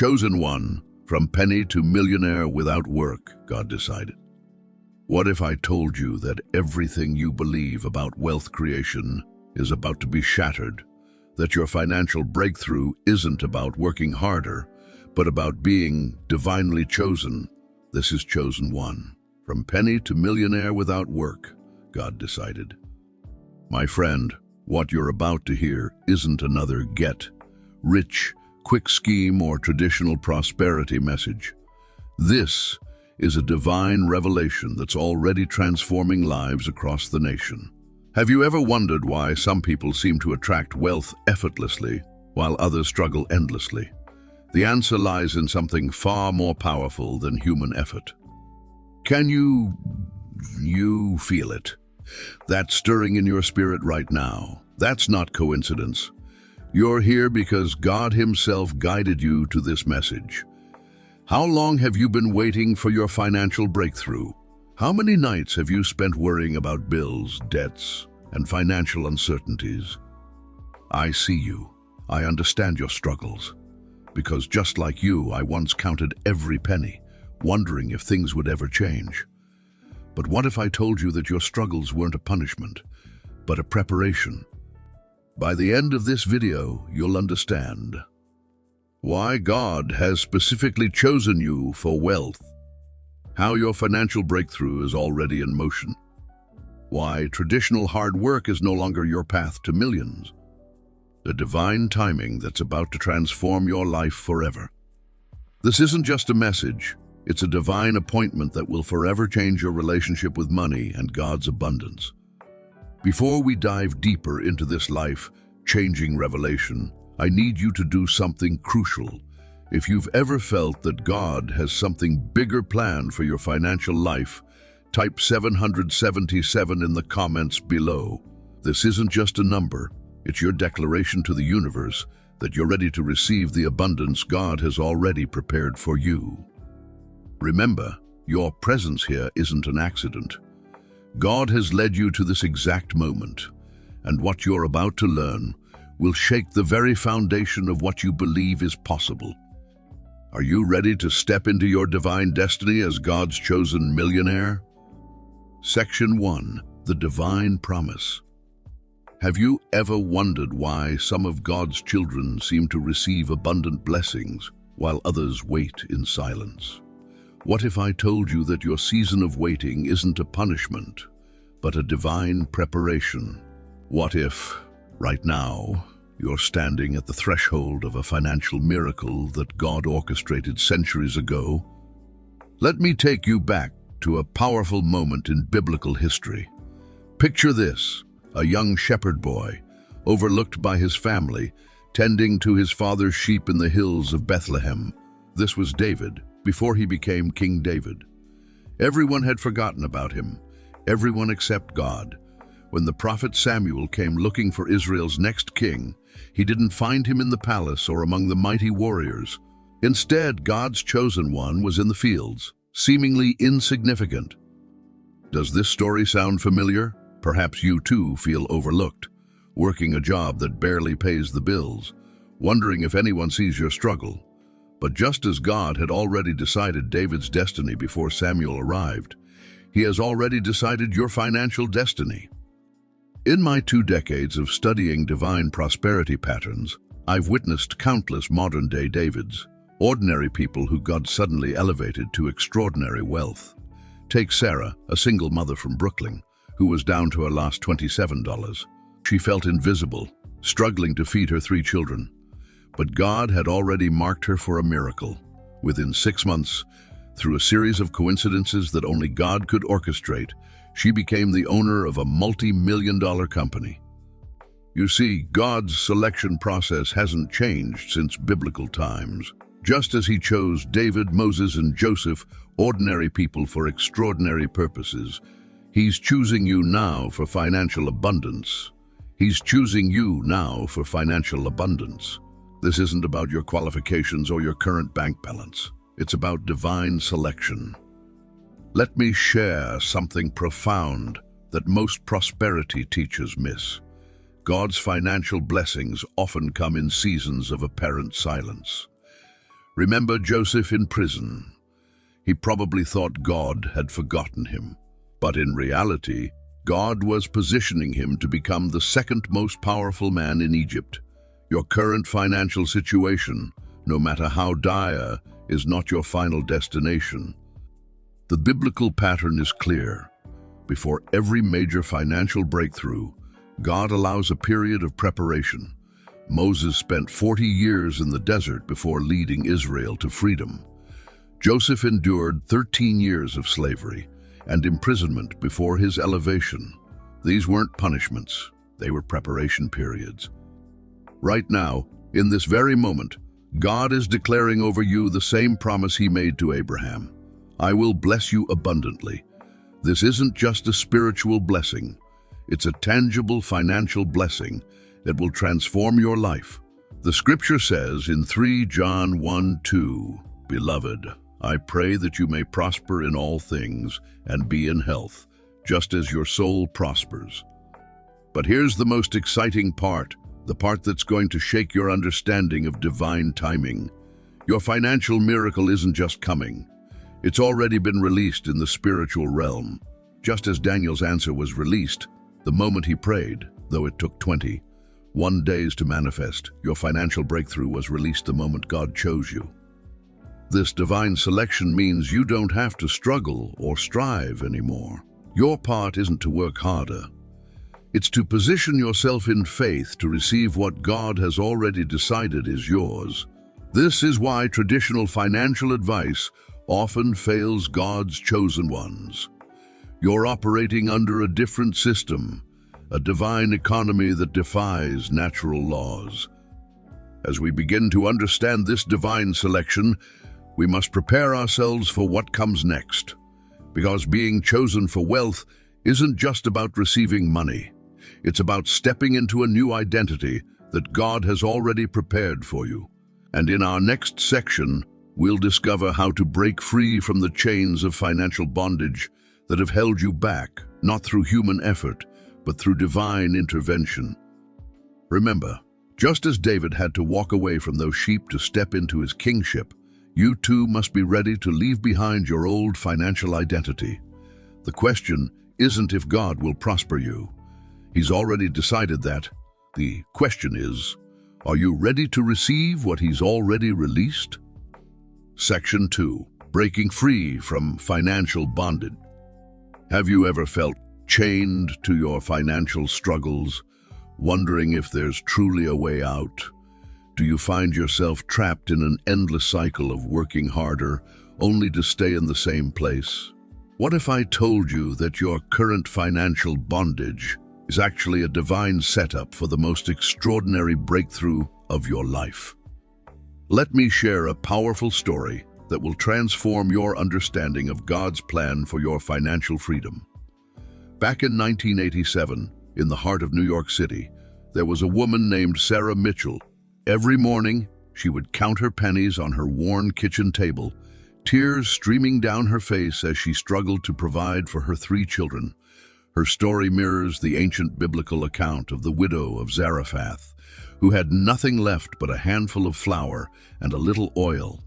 Chosen one, from penny to millionaire without work, God decided. What if I told you that everything you believe about wealth creation is about to be shattered? That your financial breakthrough isn't about working harder, but about being divinely chosen? This is chosen one. From penny to millionaire without work, God decided. My friend, what you're about to hear isn't another get rich, quick scheme or traditional prosperity message. This is a divine revelation that's already transforming lives across the nation. Have you ever wondered why some people seem to attract wealth effortlessly while others struggle endlessly? The answer lies in something far more powerful than human effort. Can you feel it? That stirring in your spirit right now. That's not coincidence. You're here because God Himself guided you to this message. How long have you been waiting for your financial breakthrough? How many nights have you spent worrying about bills, debts, and financial uncertainties? I see you. I understand your struggles. Because just like you, I once counted every penny, wondering if things would ever change. But what if I told you that your struggles weren't a punishment, but a preparation? By the end of this video, you'll understand why God has specifically chosen you for wealth, how your financial breakthrough is already in motion, why traditional hard work is no longer your path to millions, the divine timing that's about to transform your life forever. This isn't just a message, it's a divine appointment that will forever change your relationship with money and God's abundance. Before we dive deeper into this life-changing revelation, I need you to do something crucial. If you've ever felt that God has something bigger planned for your financial life, type 777 in the comments below. This isn't just a number, it's your declaration to the universe that you're ready to receive the abundance God has already prepared for you. Remember, your presence here isn't an accident. God has led you to this exact moment, and what you're about to learn will shake the very foundation of what you believe is possible. Are you ready to step into your divine destiny as God's chosen millionaire? Section 1. The Divine Promise. Have you ever wondered why some of God's children seem to receive abundant blessings while others wait in silence? What if I told you that your season of waiting isn't a punishment, but a divine preparation? What if, right now, you're standing at the threshold of a financial miracle that God orchestrated centuries ago? Let me take you back to a powerful moment in biblical history. Picture this, a young shepherd boy, overlooked by his family, tending to his father's sheep in the hills of Bethlehem. This was David, before he became King David. Everyone had forgotten about him, everyone except God. When the prophet Samuel came looking for Israel's next king, he didn't find him in the palace or among the mighty warriors. Instead, God's chosen one was in the fields, seemingly insignificant. Does this story sound familiar? Perhaps you too feel overlooked, working a job that barely pays the bills, wondering if anyone sees your struggle. But just as God had already decided David's destiny before Samuel arrived, He has already decided your financial destiny. In my 2 decades of studying divine prosperity patterns, I've witnessed countless modern-day Davids, ordinary people who God suddenly elevated to extraordinary wealth. Take Sarah, a single mother from Brooklyn, who was down to her last $27. She felt invisible, struggling to feed her 3 children. But God had already marked her for a miracle. Within 6 months, through a series of coincidences that only God could orchestrate, she became the owner of a multi-million-dollar company. You see, God's selection process hasn't changed since biblical times. Just as He chose David, Moses, and Joseph, ordinary people, for extraordinary purposes, He's choosing you now for financial abundance. He's choosing you now for financial abundance. This isn't about your qualifications or your current bank balance. It's about divine selection. Let me share something profound that most prosperity teachers miss. God's financial blessings often come in seasons of apparent silence. Remember Joseph in prison. He probably thought God had forgotten him, but in reality, God was positioning him to become the second most powerful man in Egypt. Your current financial situation, no matter how dire, is not your final destination. The biblical pattern is clear. Before every major financial breakthrough, God allows a period of preparation. Moses spent 40 years in the desert before leading Israel to freedom. Joseph endured 13 years of slavery and imprisonment before his elevation. These weren't punishments, they were preparation periods. Right now, in this very moment, God is declaring over you the same promise he made to Abraham. I will bless you abundantly. This isn't just a spiritual blessing. It's a tangible financial blessing that will transform your life. The scripture says in 3 John 1:2, Beloved, I pray that you may prosper in all things and be in health, just as your soul prospers. But here's the most exciting part, the part that's going to shake your understanding of divine timing. Your financial miracle isn't just coming. It's already been released in the spiritual realm. Just as Daniel's answer was released the moment he prayed, though it took 21 days to manifest, your financial breakthrough was released the moment God chose you. This divine selection means you don't have to struggle or strive anymore. Your part isn't to work harder. It's to position yourself in faith to receive what God has already decided is yours. This is why traditional financial advice often fails God's chosen ones. You're operating under a different system, a divine economy that defies natural laws. As we begin to understand this divine selection, we must prepare ourselves for what comes next. Because being chosen for wealth isn't just about receiving money. It's about stepping into a new identity that God has already prepared for you. And in our next section, we'll discover how to break free from the chains of financial bondage that have held you back, not through human effort, but through divine intervention. Remember, just as David had to walk away from those sheep to step into his kingship, you too must be ready to leave behind your old financial identity. The question isn't if God will prosper you. He's already decided that. The question is, are you ready to receive what He's already released? Section 2. Breaking free from financial bondage. Have you ever felt chained to your financial struggles, wondering if there's truly a way out? Do you find yourself trapped in an endless cycle of working harder, only to stay in the same place? What if I told you that your current financial bondage is actually a divine setup for the most extraordinary breakthrough of your life? Let me share a powerful story that will transform your understanding of God's plan for your financial freedom. Back in 1987, in the heart of New York City, there was a woman named Sarah Mitchell. Every morning, she would count her pennies on her worn kitchen table, tears streaming down her face as she struggled to provide for her 3 children. Her story mirrors the ancient biblical account of the widow of Zarephath, who had nothing left but a handful of flour and a little oil.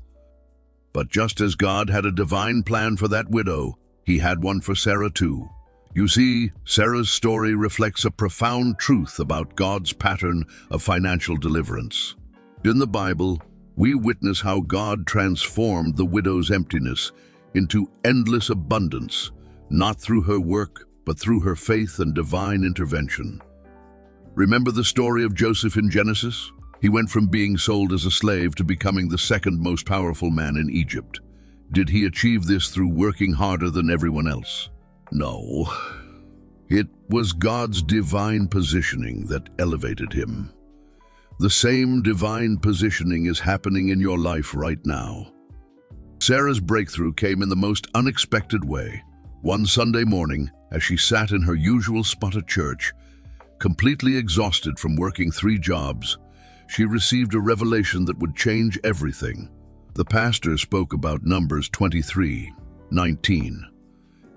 But just as God had a divine plan for that widow, He had one for Sarah too. You see, Sarah's story reflects a profound truth about God's pattern of financial deliverance. In the Bible, we witness how God transformed the widow's emptiness into endless abundance, not through her work, but through her faith and divine intervention. Remember the story of Joseph in Genesis? He went from being sold as a slave to becoming the second most powerful man in Egypt. Did he achieve this through working harder than everyone else? No. It was God's divine positioning that elevated him. The same divine positioning is happening in your life right now. Sarah's breakthrough came in the most unexpected way. One Sunday morning, as she sat in her usual spot at church, completely exhausted from working 3 jobs, she received a revelation that would change everything. The pastor spoke about Numbers 23:19.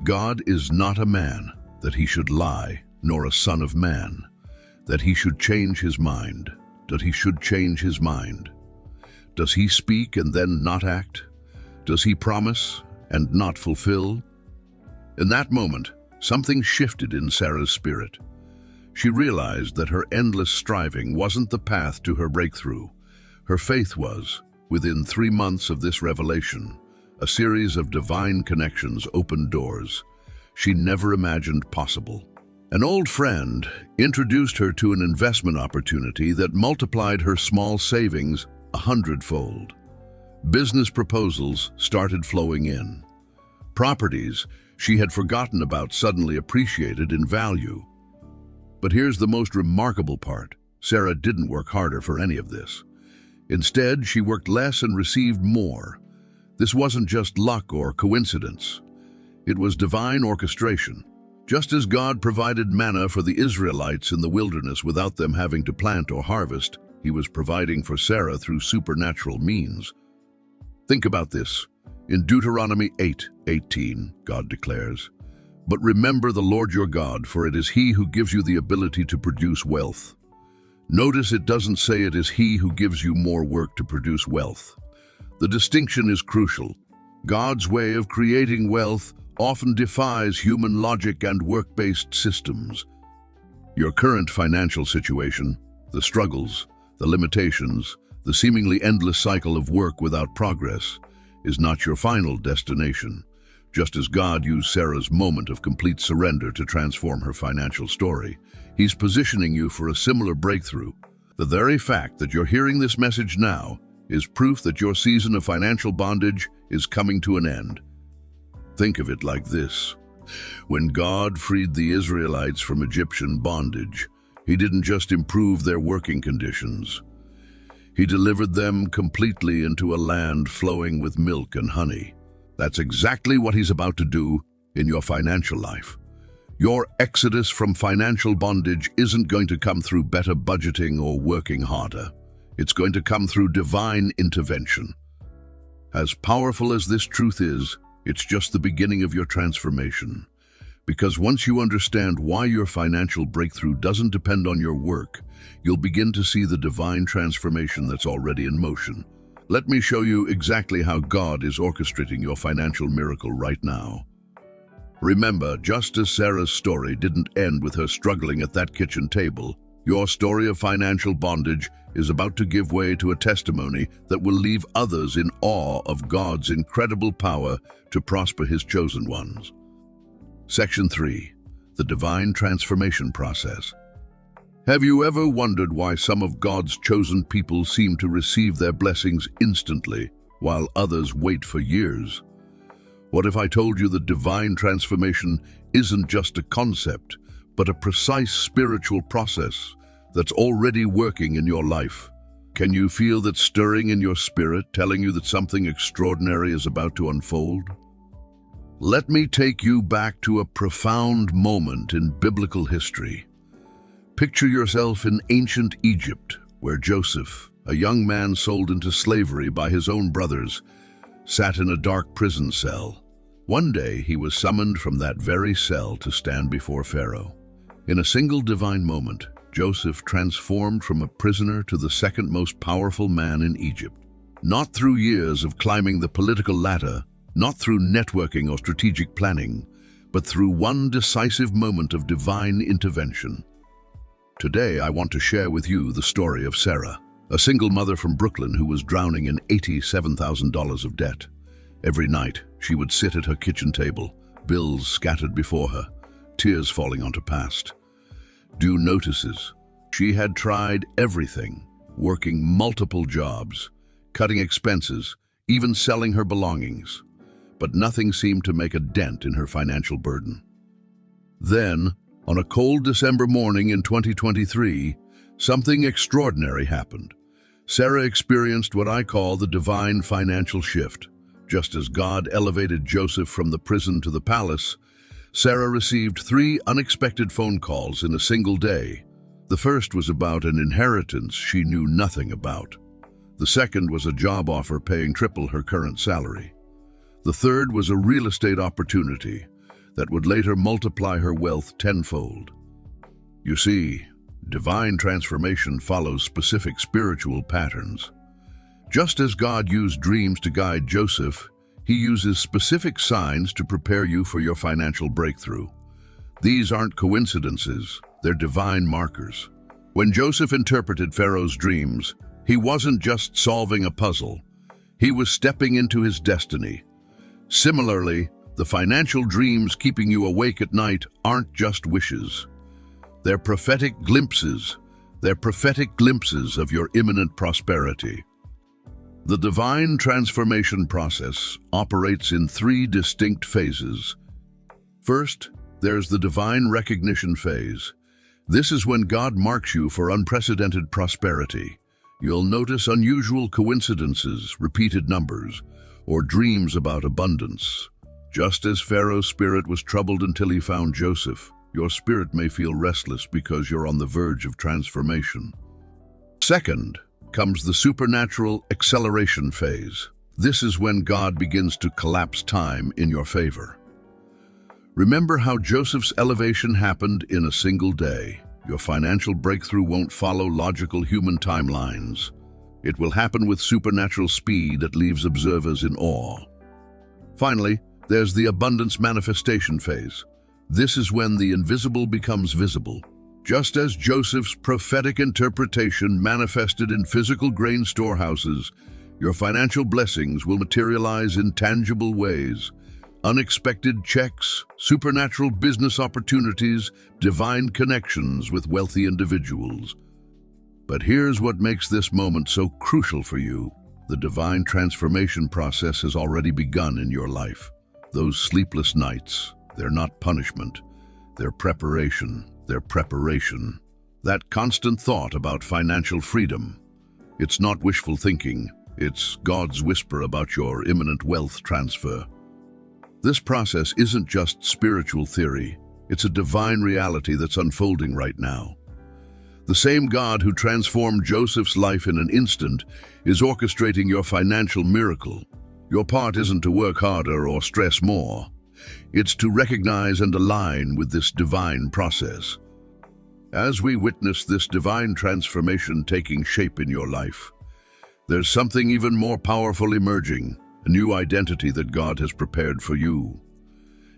God is not a man that he should lie, nor a son of man, that he should change his mind, that he should change his mind. Does he speak and then not act? Does he promise and not fulfill? In that moment, something shifted in Sarah's spirit. She realized that her endless striving wasn't the path to her breakthrough. Her faith was. Within 3 months of this revelation, a series of divine connections opened doors she never imagined possible. An old friend introduced her to an investment opportunity that multiplied her small savings 100-fold. Business proposals started flowing in. Properties she had forgotten about suddenly appreciated in value. But here's the most remarkable part. Sarah didn't work harder for any of this. Instead, she worked less and received more. This wasn't just luck or coincidence. It was divine orchestration. Just as God provided manna for the Israelites in the wilderness without them having to plant or harvest, he was providing for Sarah through supernatural means. Think about this. In Deuteronomy 8:18, God declares, "But remember the Lord your God, for it is he who gives you the ability to produce wealth." Notice it doesn't say it is he who gives you more work to produce wealth. The distinction is crucial. God's way of creating wealth often defies human logic and work-based systems. Your current financial situation, the struggles, the limitations, the seemingly endless cycle of work without progress, is not your final destination. Just as God used Sarah's moment of complete surrender to transform her financial story, he's positioning you for a similar breakthrough. The very fact that you're hearing this message now is proof that your season of financial bondage is coming to an end. Think of it like this. When God freed the Israelites from Egyptian bondage, he didn't just improve their working conditions. He delivered them completely into a land flowing with milk and honey. That's exactly what he's about to do in your financial life. Your exodus from financial bondage isn't going to come through better budgeting or working harder. It's going to come through divine intervention. As powerful as this truth is, it's just the beginning of your transformation. Because once you understand why your financial breakthrough doesn't depend on your work, you'll begin to see the divine transformation that's already in motion. Let me show you exactly how God is orchestrating your financial miracle right now. Remember, just as Sarah's story didn't end with her struggling at that kitchen table, your story of financial bondage is about to give way to a testimony that will leave others in awe of God's incredible power to prosper his chosen ones. Section 3. The Divine Transformation Process. Have you ever wondered why some of God's chosen people seem to receive their blessings instantly, while others wait for years? What if I told you that divine transformation isn't just a concept, but a precise spiritual process that's already working in your life? Can you feel that stirring in your spirit, telling you that something extraordinary is about to unfold? Let me take you back to a profound moment in biblical history. Picture yourself in ancient Egypt, where Joseph, a young man sold into slavery by his own brothers, sat in a dark prison cell. One day he was summoned from that very cell to stand before Pharaoh. In a single divine moment, Joseph transformed from a prisoner to the second most powerful man in Egypt. Not through years of climbing the political ladder, not through networking or strategic planning, but through one decisive moment of divine intervention. Today, I want to share with you the story of Sarah, a single mother from Brooklyn who was drowning in $87,000 of debt. Every night, she would sit at her kitchen table, bills scattered before her, tears falling onto past. Due notices. She had tried everything, working multiple jobs, cutting expenses, even selling her belongings. But nothing seemed to make a dent in her financial burden. Then, on a cold December morning in 2023, something extraordinary happened. Sarah experienced what I call the divine financial shift. Just as God elevated Joseph from the prison to the palace, Sarah received 3 unexpected phone calls in a single day. The first was about an inheritance she knew nothing about. The second was a job offer paying triple her current salary. The third was a real estate opportunity that would later multiply her wealth tenfold. You see, divine transformation follows specific spiritual patterns. Just as God used dreams to guide Joseph, He uses specific signs to prepare you for your financial breakthrough. These aren't coincidences, they're divine markers. When Joseph interpreted Pharaoh's dreams, he wasn't just solving a puzzle, he was stepping into his destiny. Similarly, the financial dreams keeping you awake at night aren't just wishes. They're prophetic glimpses. They're prophetic glimpses of your imminent prosperity. The divine transformation process operates in three distinct phases. First, there's the divine recognition phase. This is when God marks you for unprecedented prosperity. You'll notice unusual coincidences, repeated numbers, or dreams about abundance. Just as Pharaoh's spirit was troubled until he found Joseph, your spirit may feel restless because you're on the verge of transformation. Second comes the supernatural acceleration phase. This is when God begins to collapse time in your favor. Remember how Joseph's elevation happened in a single day. Your financial breakthrough won't follow logical human timelines. It will happen with supernatural speed that leaves observers in awe. Finally, there's the abundance manifestation phase. This is when the invisible becomes visible. Just as Joseph's prophetic interpretation manifested in physical grain storehouses, your financial blessings will materialize in tangible ways. Unexpected checks, supernatural business opportunities, divine connections with wealthy individuals. But here's what makes this moment so crucial for you. The divine transformation process has already begun in your life. Those sleepless nights, they're not punishment, they're preparation. They're preparation. That constant thought about financial freedom, it's not wishful thinking, it's God's whisper about your imminent wealth transfer. This process isn't just spiritual theory, it's a divine reality that's unfolding right now. The same God who transformed Joseph's life in an instant is orchestrating your financial miracle. Your part isn't to work harder or stress more. It's to recognize and align with this divine process. As we witness this divine transformation taking shape in your life, there's something even more powerful emerging. A new identity that God has prepared for you.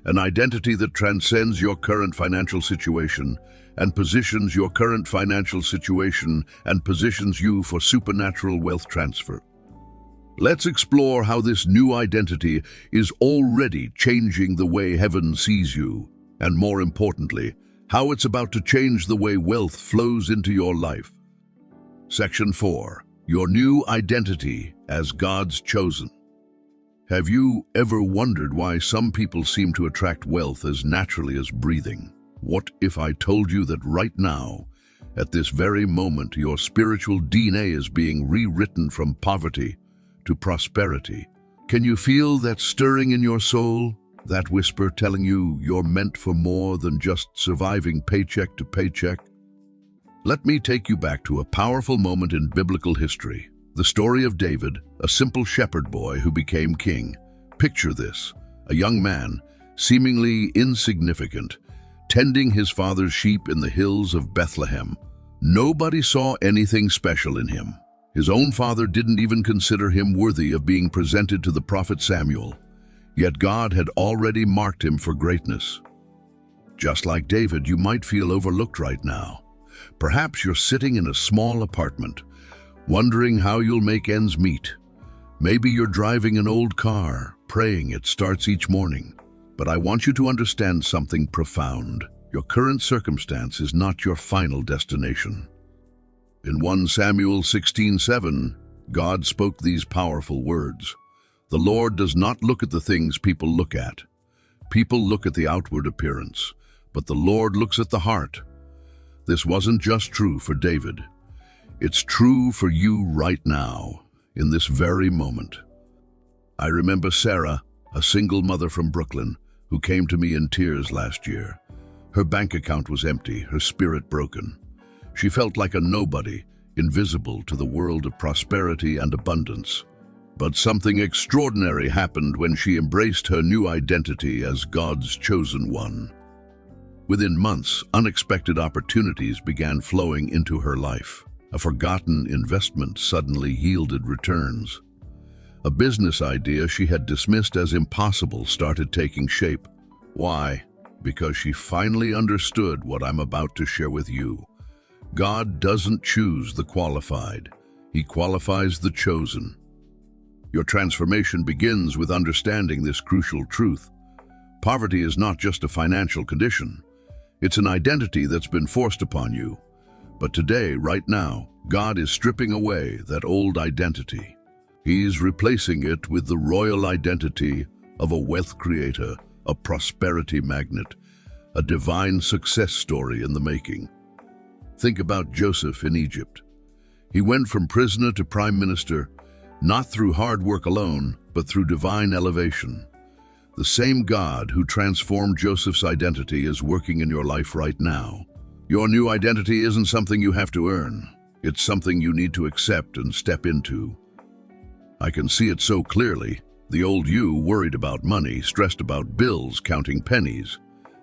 An identity that transcends your current financial situation and positions you for supernatural wealth transfer. Let's explore how this new identity is already changing the way heaven sees you, and more importantly, how it's about to change the way wealth flows into your life. Section 4. Your new identity as God's chosen. Have you ever wondered why some people seem to attract wealth as naturally as breathing? What if I told you that right now, at this very moment, your spiritual DNA is being rewritten from poverty to prosperity? Can you feel that stirring in your soul? That whisper telling you you're meant for more than just surviving paycheck to paycheck? Let me take you back to a powerful moment in biblical history. The story of David, a simple shepherd boy who became king. Picture this, a young man, seemingly insignificant, tending his father's sheep in the hills of Bethlehem. Nobody saw anything special in him. His own father didn't even consider him worthy of being presented to the prophet Samuel. Yet God had already marked him for greatness. Just like David, you might feel overlooked right now. Perhaps you're sitting in a small apartment, wondering how you'll make ends meet. Maybe you're driving an old car, praying it starts each morning. But I want you to understand something profound. Your current circumstance is not your final destination. In 1 Samuel 16:7, God spoke these powerful words. The Lord does not look at the things people look at. People look at the outward appearance, but the Lord looks at the heart. This wasn't just true for David. It's true for you right now, in this very moment. I remember Sarah, a single mother from Brooklyn, who came to me in tears last year. Her bank account was empty, her spirit broken. She felt like a nobody, invisible to the world of prosperity and abundance. But something extraordinary happened when she embraced her new identity as God's chosen one. Within months, unexpected opportunities began flowing into her life. A forgotten investment suddenly yielded returns. A business idea she had dismissed as impossible started taking shape. Why? Because she finally understood what I'm about to share with you. God doesn't choose the qualified. He qualifies the chosen. Your transformation begins with understanding this crucial truth. Poverty is not just a financial condition. It's an identity that's been forced upon you. But today, right now, God is stripping away that old identity. He's replacing it with the royal identity of a wealth creator, a prosperity magnet, a divine success story in the making. Think about Joseph in Egypt. He went from prisoner to prime minister, not through hard work alone, but through divine elevation. The same God who transformed Joseph's identity is working in your life right now. Your new identity isn't something you have to earn. It's something you need to accept and step into. I can see it so clearly. The old you, worried about money, stressed about bills, counting pennies.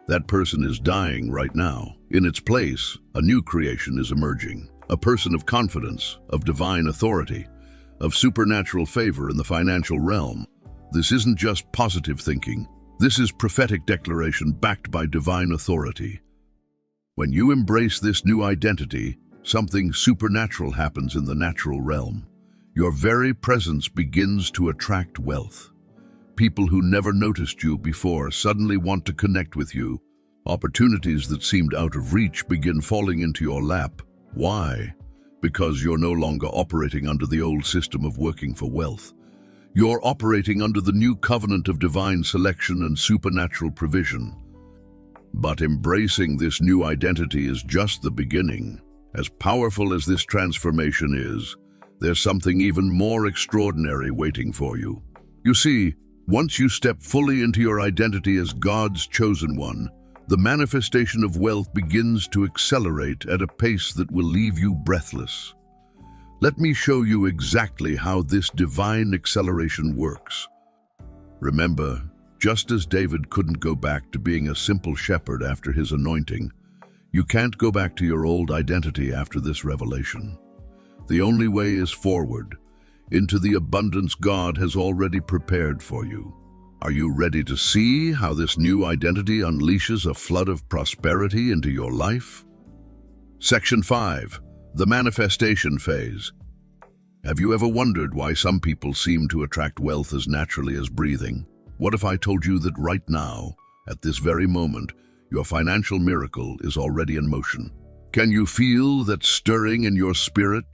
That person is dying right now. In its place, a new creation is emerging. A person of confidence, of divine authority, of supernatural favor in the financial realm. This isn't just positive thinking. This is prophetic declaration backed by divine authority. When you embrace this new identity, something supernatural happens in the natural realm. Your very presence begins to attract wealth. People who never noticed you before suddenly want to connect with you. Opportunities that seemed out of reach begin falling into your lap. Why? Because you're no longer operating under the old system of working for wealth. You're operating under the new covenant of divine selection and supernatural provision. But embracing this new identity is just the beginning. As powerful as this transformation is, there's something even more extraordinary waiting for you. You see, once you step fully into your identity as God's chosen one, the manifestation of wealth begins to accelerate at a pace that will leave you breathless. Let me show you exactly how this divine acceleration works. Remember, just as David couldn't go back to being a simple shepherd after his anointing, you can't go back to your old identity after this revelation. The only way is forward, into the abundance God has already prepared for you. Are you ready to see how this new identity unleashes a flood of prosperity into your life? Section 5. The manifestation phase. Have you ever wondered why some people seem to attract wealth as naturally as breathing? What if I told you that right now, at this very moment, your financial miracle is already in motion? Can you feel that stirring in your spirit?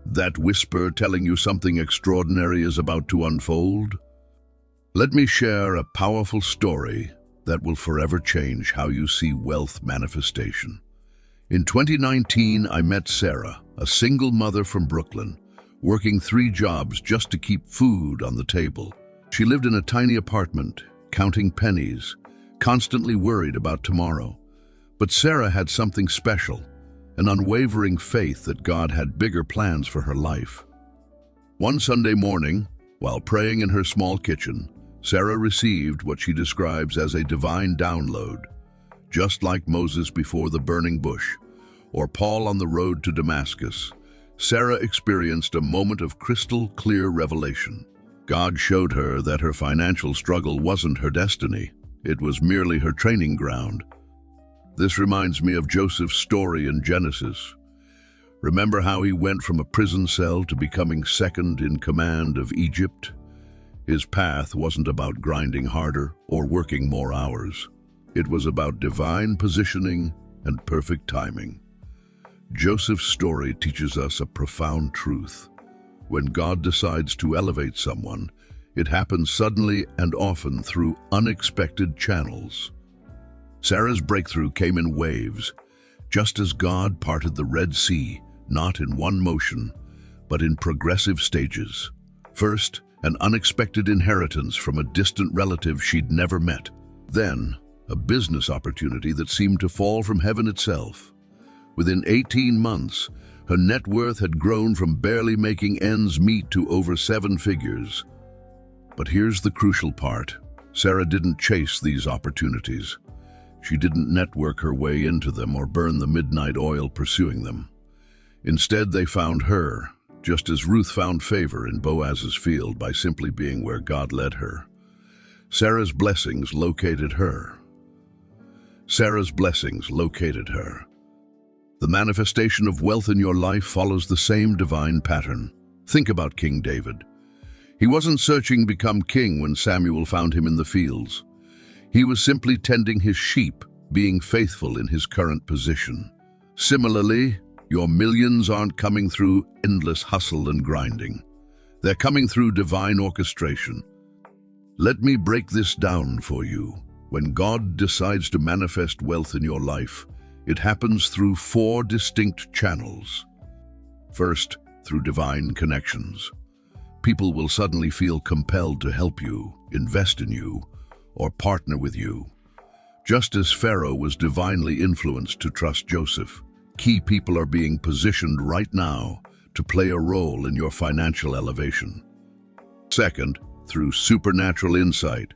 That whisper telling you something extraordinary is about to unfold? Let me share a powerful story that will forever change how you see wealth manifestation. In 2019, I met Sarah, a single mother from Brooklyn, working 3 jobs just to keep food on the table. She lived in a tiny apartment, counting pennies, constantly worried about tomorrow. But Sarah had something special, an unwavering faith that God had bigger plans for her life. One Sunday morning, while praying in her small kitchen, Sarah received what she describes as a divine download. Just like Moses before the burning bush, or Paul on the road to Damascus, Sarah experienced a moment of crystal clear revelation. God showed her that her financial struggle wasn't her destiny. It was merely her training ground. This reminds me of Joseph's story in Genesis. Remember how he went from a prison cell to becoming second in command of Egypt? His path wasn't about grinding harder or working more hours. It was about divine positioning and perfect timing. Joseph's story teaches us a profound truth. When God decides to elevate someone, it happens suddenly and often through unexpected channels. Sarah's breakthrough came in waves, just as God parted the Red Sea, not in one motion, but in progressive stages. First, an unexpected inheritance from a distant relative she'd never met. Then, a business opportunity that seemed to fall from heaven itself. Within 18 months, her net worth had grown from barely making ends meet to over 7 figures. But here's the crucial part. Sarah didn't chase these opportunities. She didn't network her way into them or burn the midnight oil pursuing them. Instead, they found her, just as Ruth found favor in Boaz's field by simply being where God led her. Sarah's blessings located her. Sarah's blessings located her. The manifestation of wealth in your life follows the same divine pattern. Think about King David. He wasn't searching to become king when Samuel found him in the fields. He was simply tending his sheep, being faithful in his current position. Similarly, your millions aren't coming through endless hustle and grinding. They're coming through divine orchestration. Let me break this down for you. When God decides to manifest wealth in your life, it happens through 4 distinct channels. First, through divine connections. People will suddenly feel compelled to help you, invest in you, or partner with you. Just as Pharaoh was divinely influenced to trust Joseph, key people are being positioned right now to play a role in your financial elevation. Second, through supernatural insight.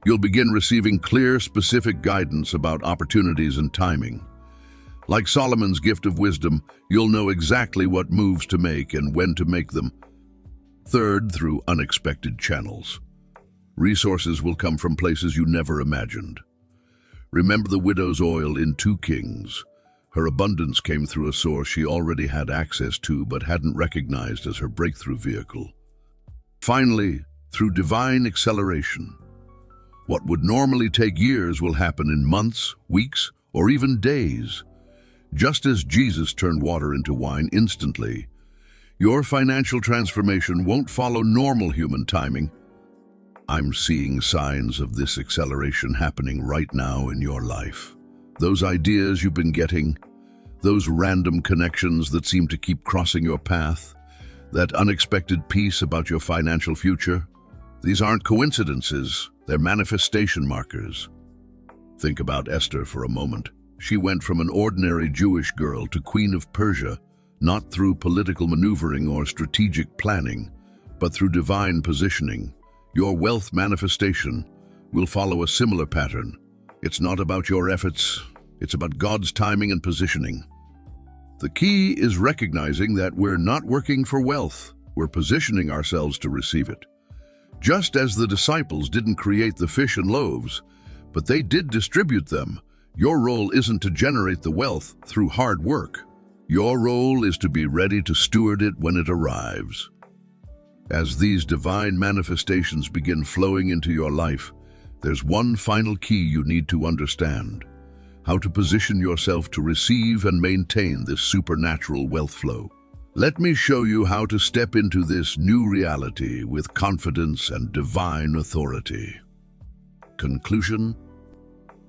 You'll begin receiving clear, specific guidance about opportunities and timing. Like Solomon's gift of wisdom, you'll know exactly what moves to make and when to make them. Third, through unexpected channels. Resources will come from places you never imagined. Remember the widow's oil in 2 Kings. Her abundance came through a source she already had access to but hadn't recognized as her breakthrough vehicle. Finally, through divine acceleration. What would normally take years will happen in months, weeks, or even days. Just as Jesus turned water into wine instantly, your financial transformation won't follow normal human timing. I'm seeing signs of this acceleration happening right now in your life. Those ideas you've been getting, those random connections that seem to keep crossing your path, that unexpected piece about your financial future, these aren't coincidences, they're manifestation markers. Think about Esther for a moment. She went from an ordinary Jewish girl to Queen of Persia, not through political maneuvering or strategic planning, but through divine positioning. Your wealth manifestation will follow a similar pattern. It's not about your efforts, it's about God's timing and positioning. The key is recognizing that we're not working for wealth, we're positioning ourselves to receive it. Just as the disciples didn't create the fish and loaves, but they did distribute them, your role isn't to generate the wealth through hard work. Your role is to be ready to steward it when it arrives. As these divine manifestations begin flowing into your life, there's one final key you need to understand: how to position yourself to receive and maintain this supernatural wealth flow. Let me show you how to step into this new reality with confidence and divine authority. Conclusion: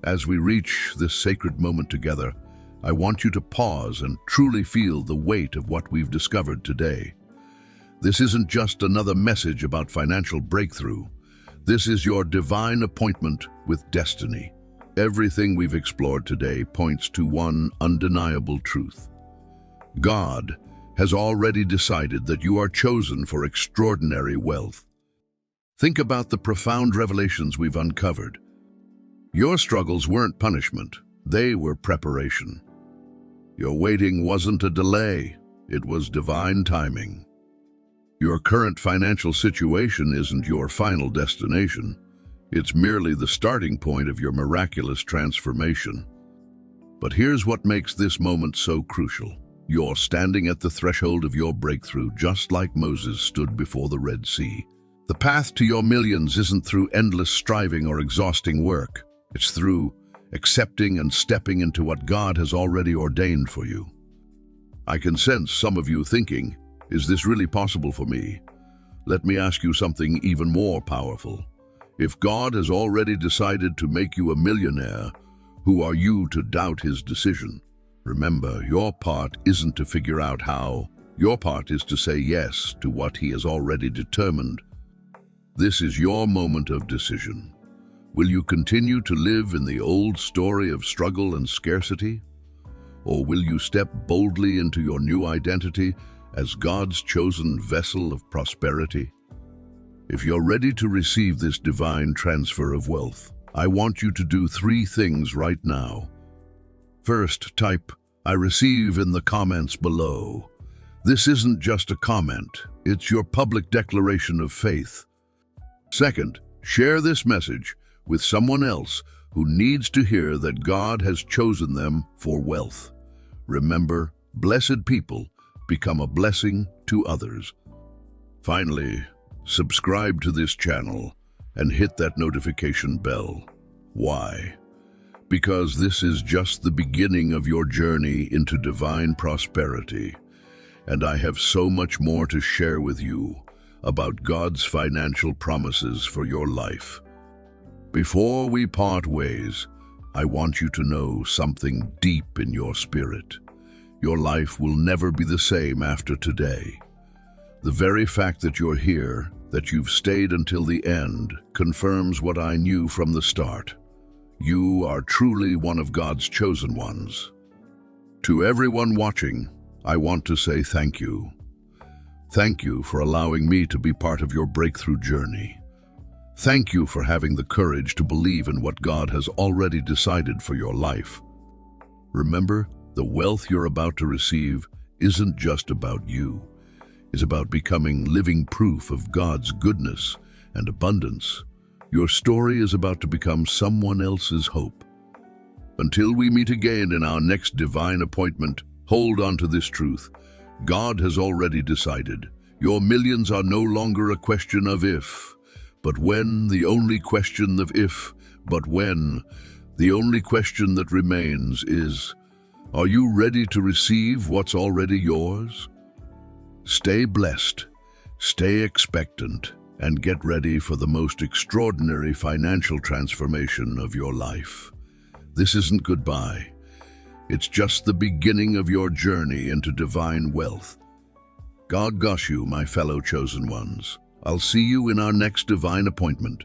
as we reach this sacred moment together, I want you to pause and truly feel the weight of what we've discovered today. This isn't just another message about financial breakthrough. This is your divine appointment with destiny. Everything we've explored today points to one undeniable truth. God has already decided that you are chosen for extraordinary wealth. Think about the profound revelations we've uncovered. Your struggles weren't punishment, they were preparation. Your waiting wasn't a delay, it was divine timing. Your current financial situation isn't your final destination, it's merely the starting point of your miraculous transformation. But here's what makes this moment so crucial. You're standing at the threshold of your breakthrough, just like Moses stood before the Red Sea. The path to your millions isn't through endless striving or exhausting work. It's through accepting and stepping into what God has already ordained for you. I can sense some of you thinking, is this really possible for me? Let me ask you something even more powerful. If God has already decided to make you a millionaire, who are you to doubt his decision? Remember, your part isn't to figure out how. Your part is to say yes to what he has already determined. This is your moment of decision. Will you continue to live in the old story of struggle and scarcity? Or will you step boldly into your new identity as God's chosen vessel of prosperity? If you're ready to receive this divine transfer of wealth, I want you to do 3 things right now. First, type "I receive" in the comments below. This isn't just a comment, it's your public declaration of faith. Second, share this message with someone else who needs to hear that God has chosen them for wealth. Remember, blessed people become a blessing to others. Finally, subscribe to this channel and hit that notification bell. Why? Because this is just the beginning of your journey into divine prosperity, and I have so much more to share with you about God's financial promises for your life. Before we part ways, I want you to know something deep in your spirit. Your life will never be the same after today. The very fact that you're here, that you've stayed until the end, confirms what I knew from the start. You are truly one of God's chosen ones. To everyone watching, I want to say thank you. Thank you for allowing me to be part of your breakthrough journey. Thank you for having the courage to believe in what God has already decided for your life. Remember, the wealth you're about to receive isn't just about you. It's about becoming living proof of God's goodness and abundance. Your story is about to become someone else's hope. Until we meet again in our next divine appointment, hold on to this truth. God has already decided. Your millions are no longer a question of if, but when. The only question of if, but when. The only question that remains is, are you ready to receive what's already yours? Stay blessed, stay expectant, and get ready for the most extraordinary financial transformation of your life. This isn't goodbye. It's just the beginning of your journey into divine wealth. God bless you, my fellow chosen ones. I'll see you in our next divine appointment.